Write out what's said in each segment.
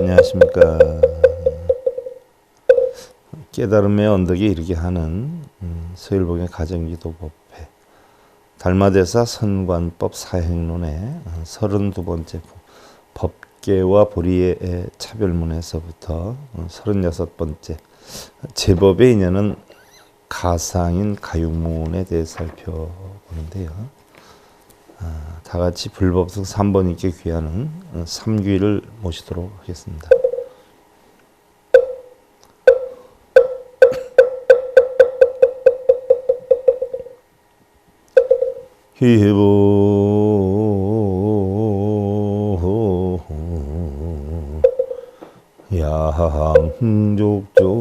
안녕하십니까. 깨달음의 언덕에 이르게 하는 서일봉의 가정기도법회 달마대사 선관법 사행론의 32번째 법계와 보리의 차별문에서부터 36번째 제법의 인연은 가상인 가육문에 대해 살펴보는데요. 다 같이 불법성 3번님께 귀하는 삼귀를 모시도록 하겠습니다. 희보 양족조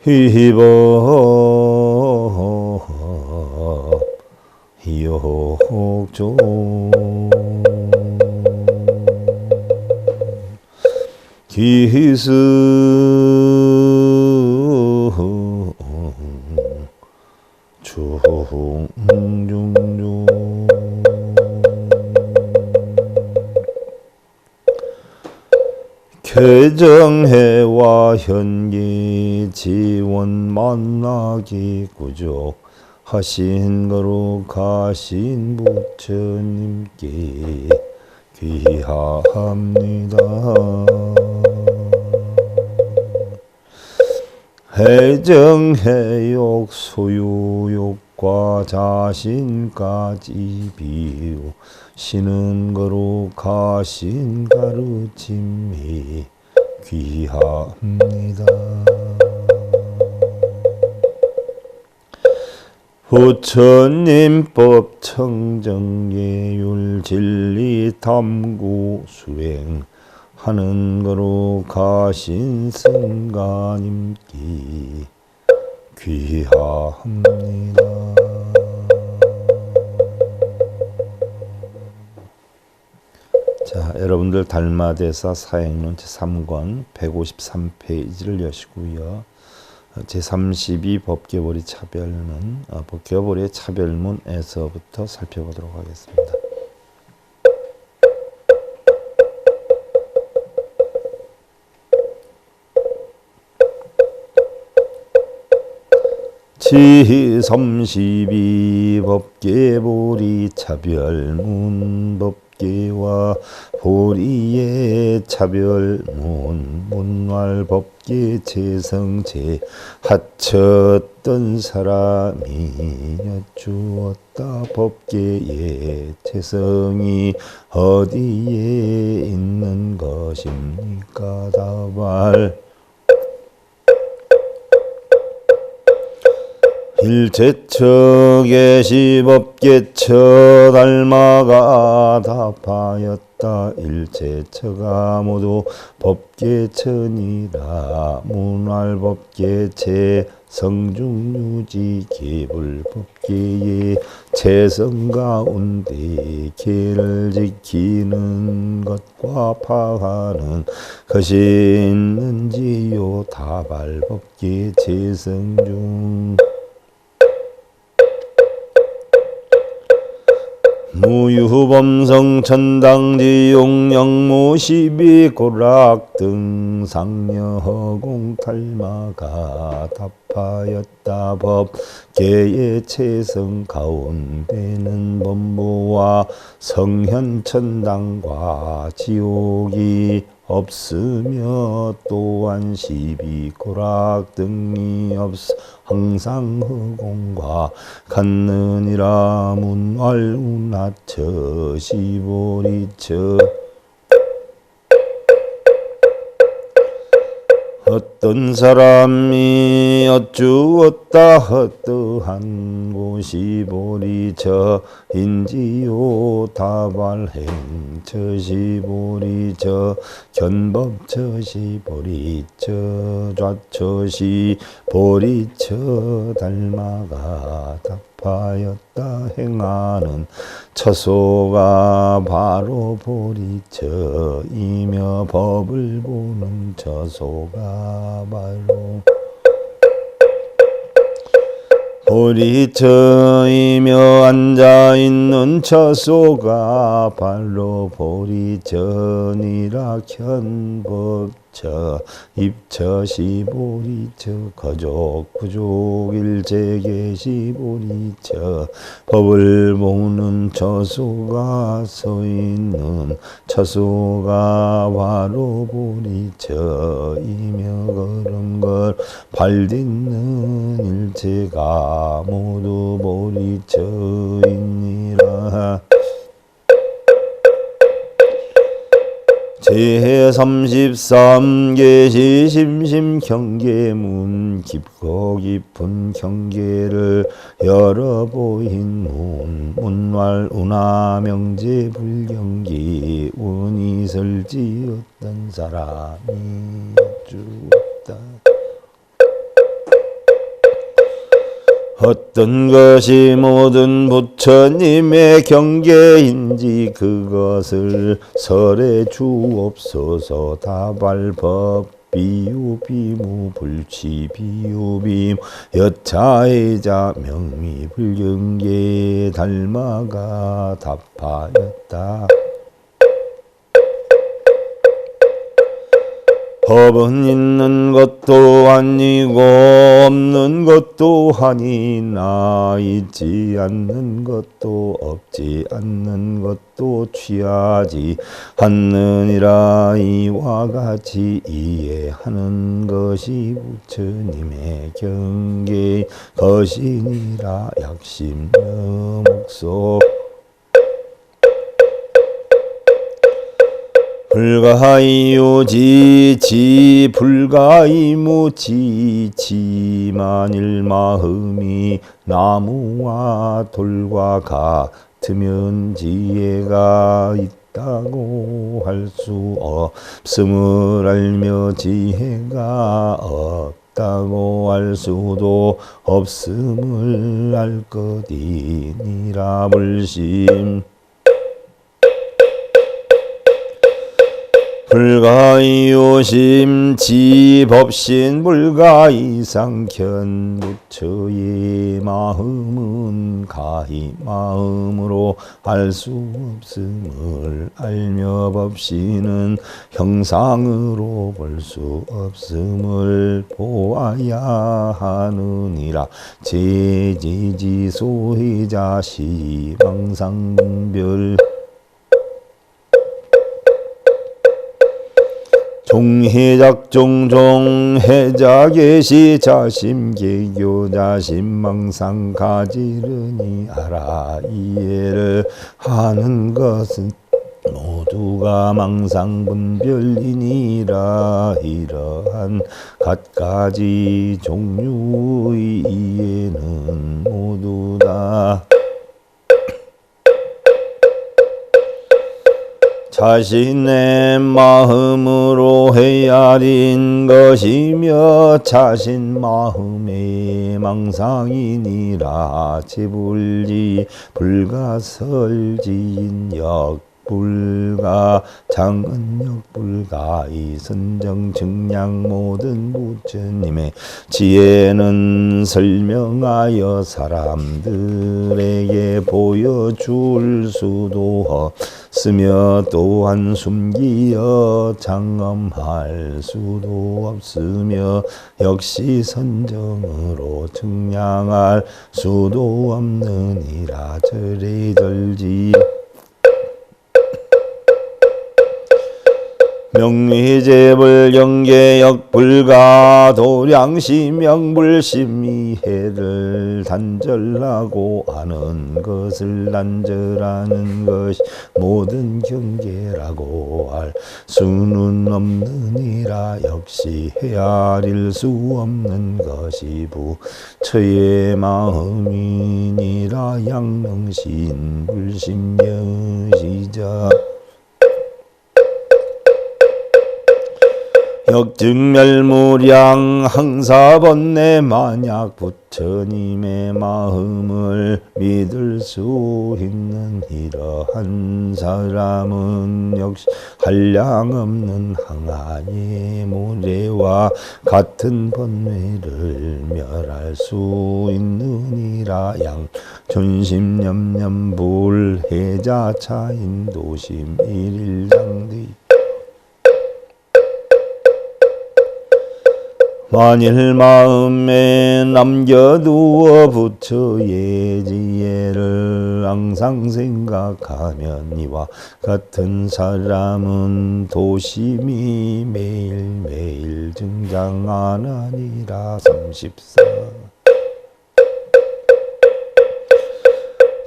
희보 욕조 기스 중중중 개정해와 현기 지원 만나기 구조 하신 거룩하신 부처님께 귀하합니다. 해정해욕 소유욕과 자신까지 비우시는 거룩하신 가르침이 귀합니다. 부처님법 청정예율 진리 탐구 수행하는 거룩하신 승가님께 귀하합니다. 자, 여러분들 달마대사 사행론 제3권 153페이지를 여시고요. 제32 법계보리 차별은 법계보리의 차별문에서부터 살펴보도록 하겠습니다. 제32 법계보리 차별문 법계와 보리의 차별문 문활법계 재성제 하쳤던 사람이 여쭈었다. 법계의 재성이 어디에 있는 것입니까? 다발 일체처 계시법계처 달마가 답하였다. 일체처가 모두 법계처니라. 문활법계체 성중유지 계불법계의 재성 가운데 계를 지키는 것과 파하는 것이 있는지요. 다발법계 재성중 무유범성 천당지 용영무 시비 고락등 상여허공 탈마가 답하였다. 법계의 체성 가운데는 범부와 성현천당과 지옥이 없으며 또한 시비 고락 등이 없어 항상 허공과 같느니라. 문활운하처 시보리처 어떤 사람이 어쭈었다. 어떠한 곳이 보리처인지요. 다발행처 시보리처 견법처 시보리처 좌처 시보리처 달마가 답하였다. 행하는 처소가 바로 보리처이며 법을 보는 처소가 바로 보리천이며 앉아있는 처소가 발로 보리천이라 견법처 입처시 보리처 거족부족 일체계시 보리처 법을 모으는 처소가 서있는 처소가 바로 보리처이며 그런 걸 발딛는 일체가 모두 보리처이니라. 제33계시 심심경계문 깊고 깊은 경계를 열어보인 문왈 운하명제 불경기 운이설지 어떤 사람이 없주었다. 어떤 것이 모든 부처님의 경계인지 그것을 설해 주옵소서. 다발법 비유비무 불치비유비무 여차의자 명미 불경계 달마가 답하였다. 법은 있는 것도 아니고 없는 것도 아니나 있지 않는 것도 없지 않는 것도 취하지 않느니라. 이와 같이 이해하는 것이 부처님의 경계의 것이니라. 약심여 목소 불가이유지지 불가이무지지 만일 마음이 나무와 돌과 같으면 지혜가 있다고 할 수 없음을 알며 지혜가 없다고 할 수도 없음을 알 것이니라. 불심 불가이요심지 법신 불가이상견 부처의 마음은 가히 마음으로 알 수 없음을 알며 법신은 형상으로 볼 수 없음을 보아야 하느니라. 제지지 소희자시 망상분별 종해작종종 해자계시 자심계교 자심망상 가지르니 알아. 이해를 하는 것은 모두가 망상분별이니라. 이러한 갖가지 종류의 이해는 모두 다 자신의 마음으로 헤아린 것이며 자신 마음의 망상이니라. 지불지 불가설지인역 불가 장은역 불가 이선정 증량 모든 부처님의 지혜는 설명하여 사람들에게 보여줄 수도 없으며 또한 숨기어 장엄할 수도 없으며 역시 선정으로 증량할 수도 없느니라. 절이절지 명리재불 경계역 불가 도량시명불심이해를 단절하고 아는 것을 단절하는 것이 모든 경계라고 할 수는 없느니라. 역시 헤아릴 수 없는 것이 부처의 마음이니라. 양명신 불심여시자 역증멸무량 항사번뇌 만약 부처님의 마음을 믿을 수 있는 이러한 사람은 역시 한량없는 항아리 모래와 같은 번뇌를 멸할 수 있느니라. 양존심념념불 해자차인 도심 일일장뒤 만일 마음에 남겨두어 부처의 지혜를 항상 생각하면 이와 같은 사람은 도심이 매일매일 증장하나니라. 34.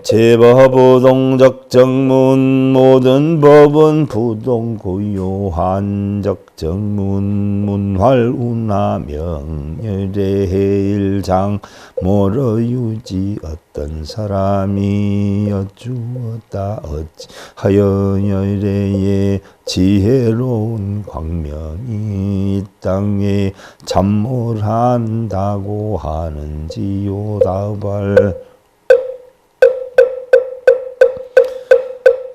제법부동적정문 모든 법은 부동고요한 적정문 문활운하 명열의해일장 모러유지 어떤 사람이 여쭈었다 어찌하여 열애의 지혜로운 광명이 이 땅에 참몰한다고 하는지요. 다발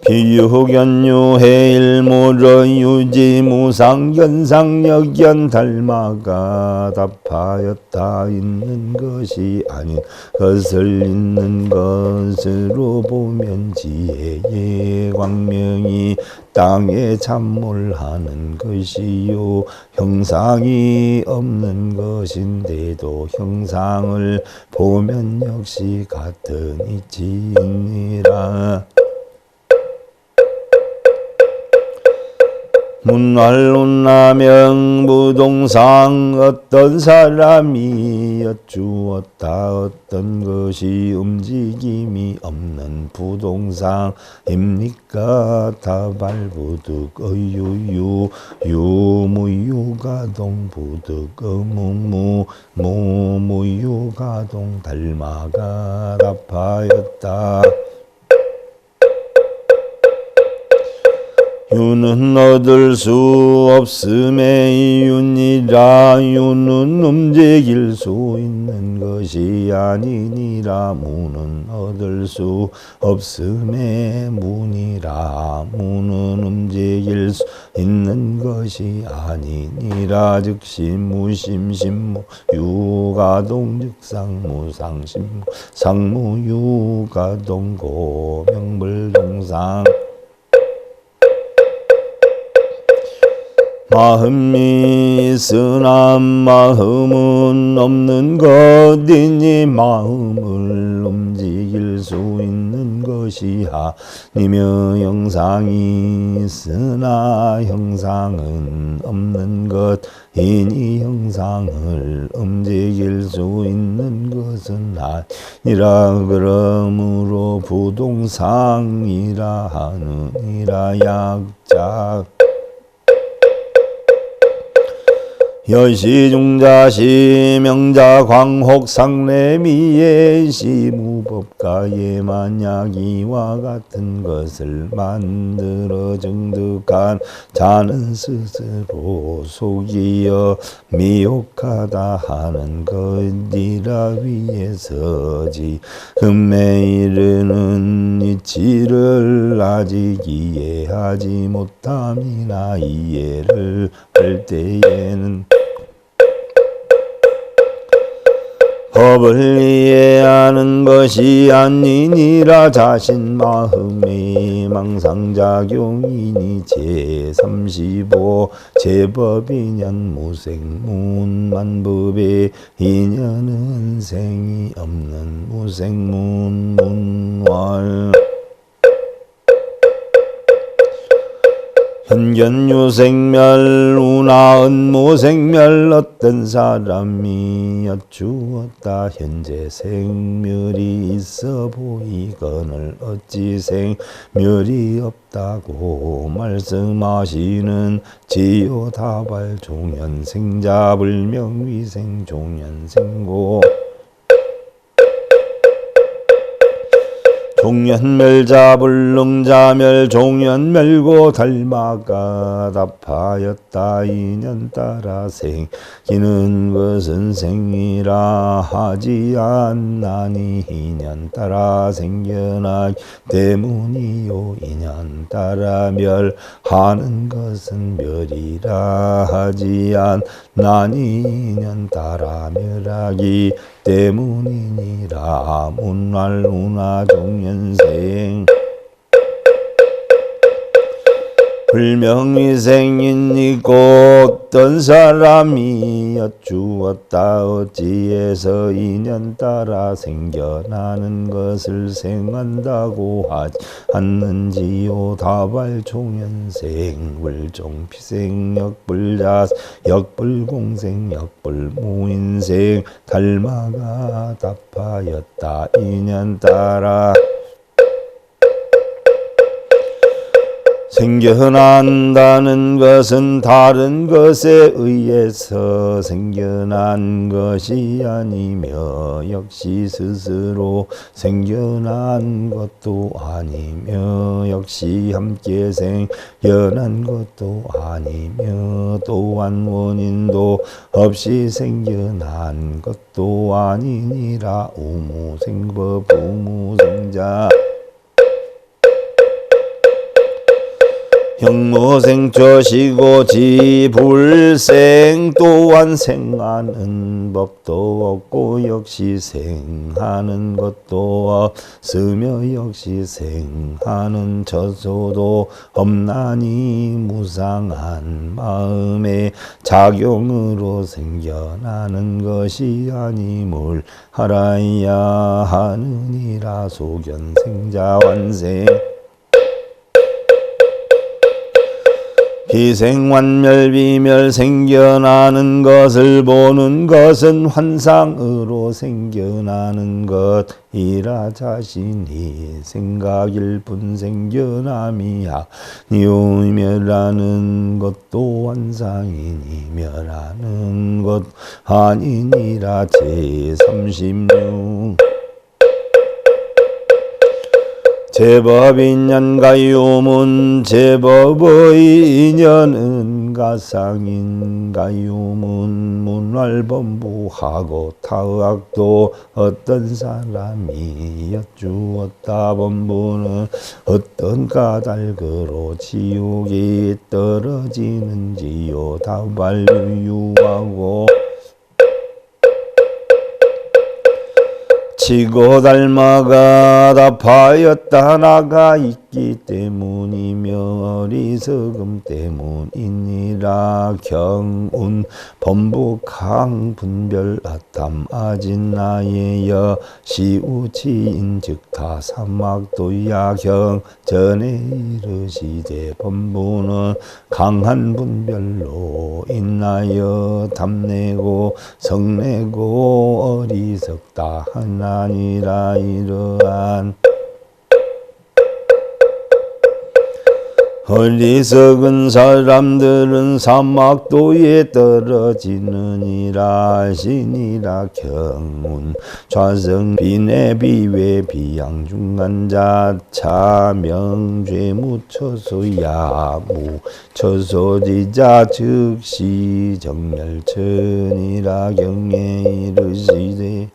비유견유해일모러유지 무상견상역견 달마가 답하였다. 있는 것이 아닌 것을 있는 것으로 보면 지혜의 광명이 땅에 참몰하는 것이요 형상이 없는 것인데도 형상을 보면 역시 같은 이치니라. 문활운하명 부동상 어떤 사람이 여쭈었다. 어떤 것이 움직임이 없는 부동상입니까? 다발부득 어유유 유무유가동 부득 어무무 무무유가동 달마가 답하였다. 유는 얻을 수 없음의 이유니라. 유는 움직일 수 있는 것이 아니니라. 무는 얻을 수 없음의 무니라. 무는 움직일 수 있는 것이 아니니라. 즉시 무심심무 유가동 즉상무 상심무 상무 유가동 고명불동상 마음이 있으나 마음은 없는 것이니 마음을 움직일 수 있는 것이 아니며 형상이 있으나 형상은 없는 것이니 형상을 움직일 수 있는 것은 아니라. 그러므로 부동상이라 하느니라. 약작 여시중자시 명자 광혹 상례미예 시무법가에 만약 이와 같은 것을 만들어 증득한 자는 스스로 속이어 미혹하다 하는 것이라. 위에서지 금에 이르는 이치를 아직 이해하지 못함이나 이해를 할 때에는 법을 이해하는 것이 아니니라. 자신 마음의 망상작용이니. 제35 제법인연 무생문 만법의 인연은 생이 없는 무생문 문활 현견유생멸 운하은무생멸 어떤 사람이 여쭈었다. 현재 생멸이 있어 보이거늘 어찌 생멸이 없다고 말씀하시는 지요. 다발 종현생자 불명위생 종현생고 종년멸자불능자멸 종년멸고 닮아가 답하였다. 인연 따라 생기는 것은 생이라 하지 않나니 인연 따라 생겨나기 때문이요. 인연 따라 멸하는 것은 멸이라 하지 않나니 인연 따라 멸하기 때문이니라. 문활루나 종년생 불명의생이니 곧 어떤 사람이 여쭈었다. 어찌해서 인연 따라 생겨나는 것을 생한다고 하지 않는지요. 다발종연생 불종피생 역불자 역불공생 역불무인생 닮아가 답하였다. 인연 따라 생겨난다는 것은 다른 것에 의해서 생겨난 것이 아니며 역시 스스로 생겨난 것도 아니며 역시 함께 생겨난 것도 아니며 또한 원인도 없이 생겨난 것도 아니니라. 우무생법 우무생자 형무생초시고 지불생 또한 생하는 법도 없고 역시 생하는 것도 없으며 역시 생하는 처소도 없나니 무상한 마음의 작용으로 생겨나는 것이 아님을 알아야 하느니라. 소견생자완생 비생완멸비멸 생겨나는 것을 보는 것은 환상으로 생겨나는 것이라. 자신이 생각일 뿐 생겨남이 아니요. 멸하는 것도 환상이니 멸하는 것 아니니라. 제36 제법인연가유문 제법의 인연은 가상인 가유문 문활범부하고 타악도 어떤 사람이 여쭈었다. 범부는 어떤 까닭으로 지옥에 떨어지는지요. 다발유유하고 치고 닮아가 답하였다. 나가 있기 때문이며 어리석음 때문이니라. 경운 범북항 분별 아탐 아진 나의 여시우치인 즉다 사막도야 경전에 이르시되 범부는 강한 분별로 인하여 탐내고 성내고 어리석다 하나니라. 이러한 어리석은 사람들은 사막도에 떨어지느니라. 신이라. 경운 좌성 비내 비외 비양중간자 차명죄무 처소야무 처소지자 즉시 정멸천이라. 경에 이르시되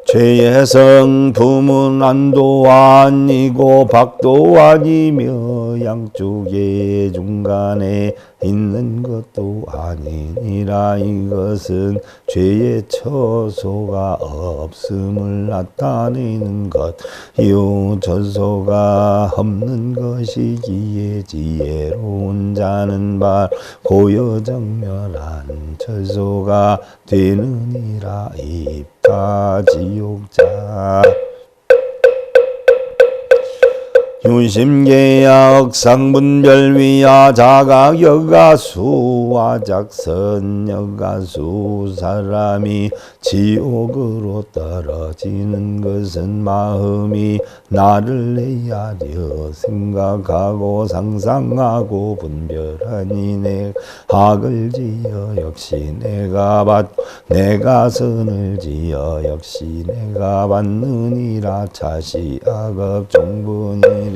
죄의 성품은 안도 아니고 밖도 아니며 양쪽의 중간에 있는 것도 아니니라. 이것은 죄의 처소가 없음을 나타내는 것이요 처소가 없는 것이기에 지혜로운 자는 바로 고여정멸한 처소가 되느니라. 입다지옥자 윤심계야 억상분별위야 자각여가수와 작선여가수 사람이 지옥으로 떨어지는 것은 마음이 나를 헤아려 생각하고 상상하고 분별하니 내 악을 지어 역시 내가 받고 내가 선을 지어 역시 내가 받느니라 차시악업 종분이리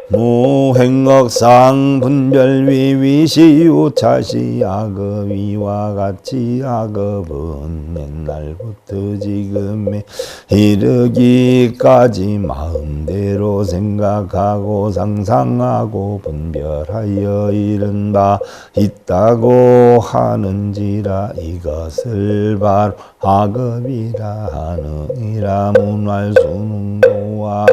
무행억상 분별위위시유 차시악업 이와 같이 악업은 옛날부터 지금에 이르기까지 마음대로 생각하고 상상하고 분별하여 이른 바 있다고 하는지라 이것을 바로 악업이라 하느니라 문활수능도와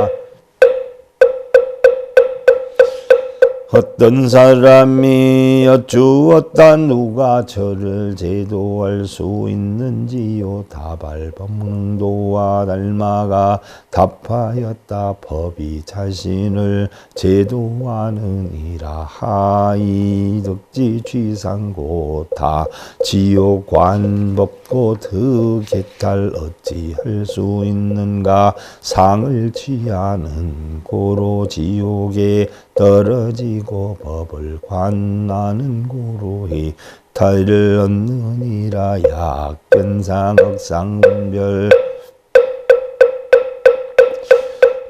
어떤 사람이 여쭈었다 누가 저를 제도할 수 있는지요 다발법능도와 닮아가 답하였다 법이 자신을 제도하느니라 하이 덕지 취상고 다 지옥관 법고 득개탈 어찌할 수 있는가 상을 취하는 고로 지옥에 떨어지고 법을 관하는 고로히 탈을 얻느니라 약변상 억상분별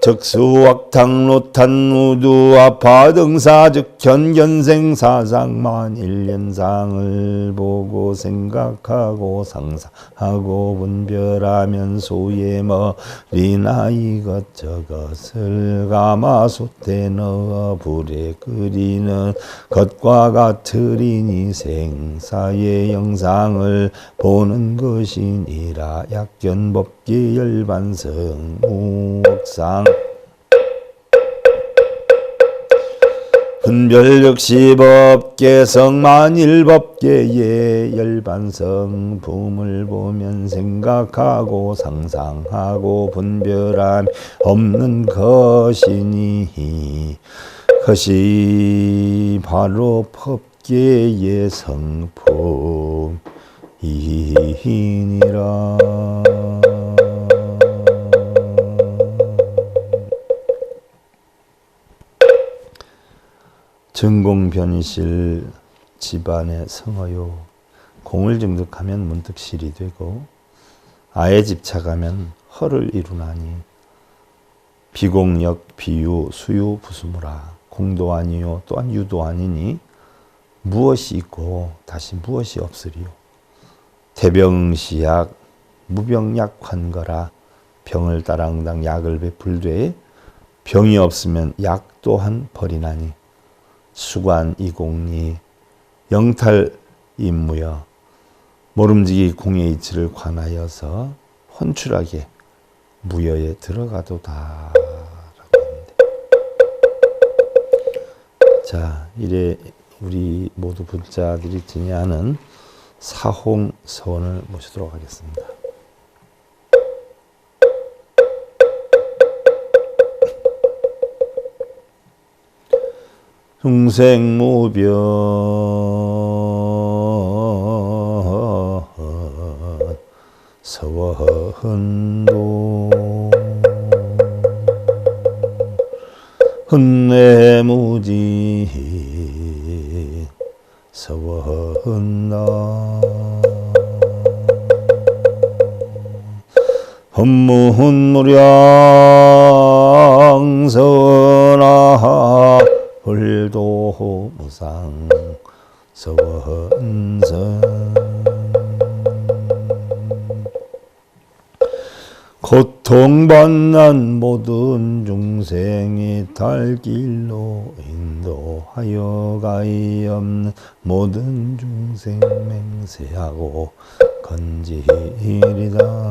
적수악탕로탄우두 아파등사즉 현견생사상만 일련상을 보고 생각하고 상상하고 분별하면 소에 머리나 이것저것을 가마솥에 넣어 불에 끓이는 것과 같으리니 생사의 영상을 보는 것이니라 약견법계 열반성 무억상 분별 역시 법계 성만일법계의 열반성 붐을 보면 생각하고 상상하고 분별함 없는 것이니 그것이 바로 법계의 성품이니라. 전공변이실 집안의 성어요. 공을 증득하면 문득 실이 되고 아에 집착하면 허를 이루나니 비공역 비유 수유 부수무라. 공도 아니요 또한 유도 아니니 무엇이 있고 다시 무엇이 없으리요. 대병시약 무병약환거라. 병을 따라 응당 약을 베풀되 병이 없으면 약 또한 버리나니 수관 이공리 영탈 임무여 모름지기 공의 이치를 관하여서 혼출하게 무여에 들어가도다 라고 하는데, 자 이래 우리 모두 불자들이 지니하는 사홍서원을 모시도록 하겠습니다. 중생무변 서원도 흔내무지 서원나 헌무훈무량서나 불도 무상 서원선 고통받는 모든 중생이 달길로 인도하여 가히 없는 모든 중생 맹세하고 건지리다.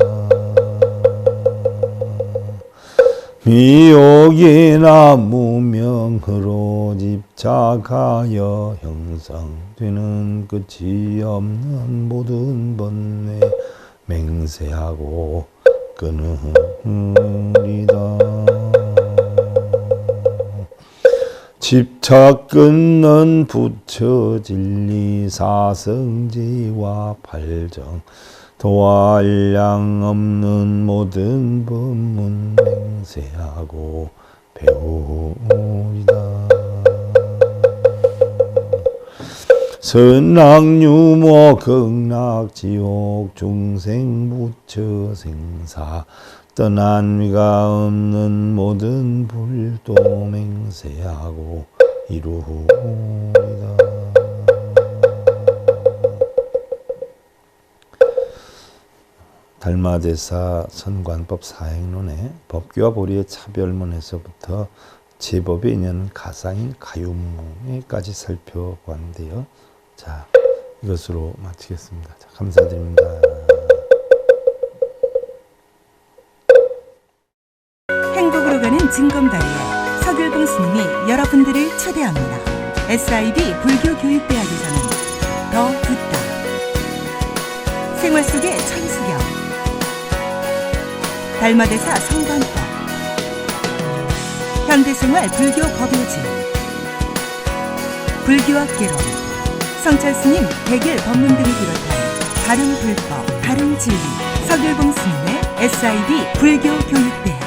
미혹이나 무명으로 집착하여 형성되는 끝이 없는 모든 번뇌 맹세하고 끊으리다. 집착 끊는 부처 진리 사성지와 팔정 도할 양 없는 모든 법문 맹세하고 배우리다. 선악유모 극락지옥 중생 부처 생사 떠난 위가 없는 모든 불도 맹세하고 이루리다. 달마대사 선관법 사행론에 법규와 보리의 차별문에서부터 제법에 있는 가상인 가유무에까지 살펴보았는데요. 자, 이것으로 마치겠습니다. 자, 감사드립니다. 행복으로 가는 징검다리에 서귤봉 스님이 여러분들을 초대합니다. SIB 불교교육대학에서는 더 듣다, 생활 속의 천수경, 달마대사 성관법, 현대생활 불교 법요지, 불교학개론, 성철스님 백일 법문 등을 비롯한 다른 불법, 다른 진리, 서귤봉 스님의 SIB 불교교육대학.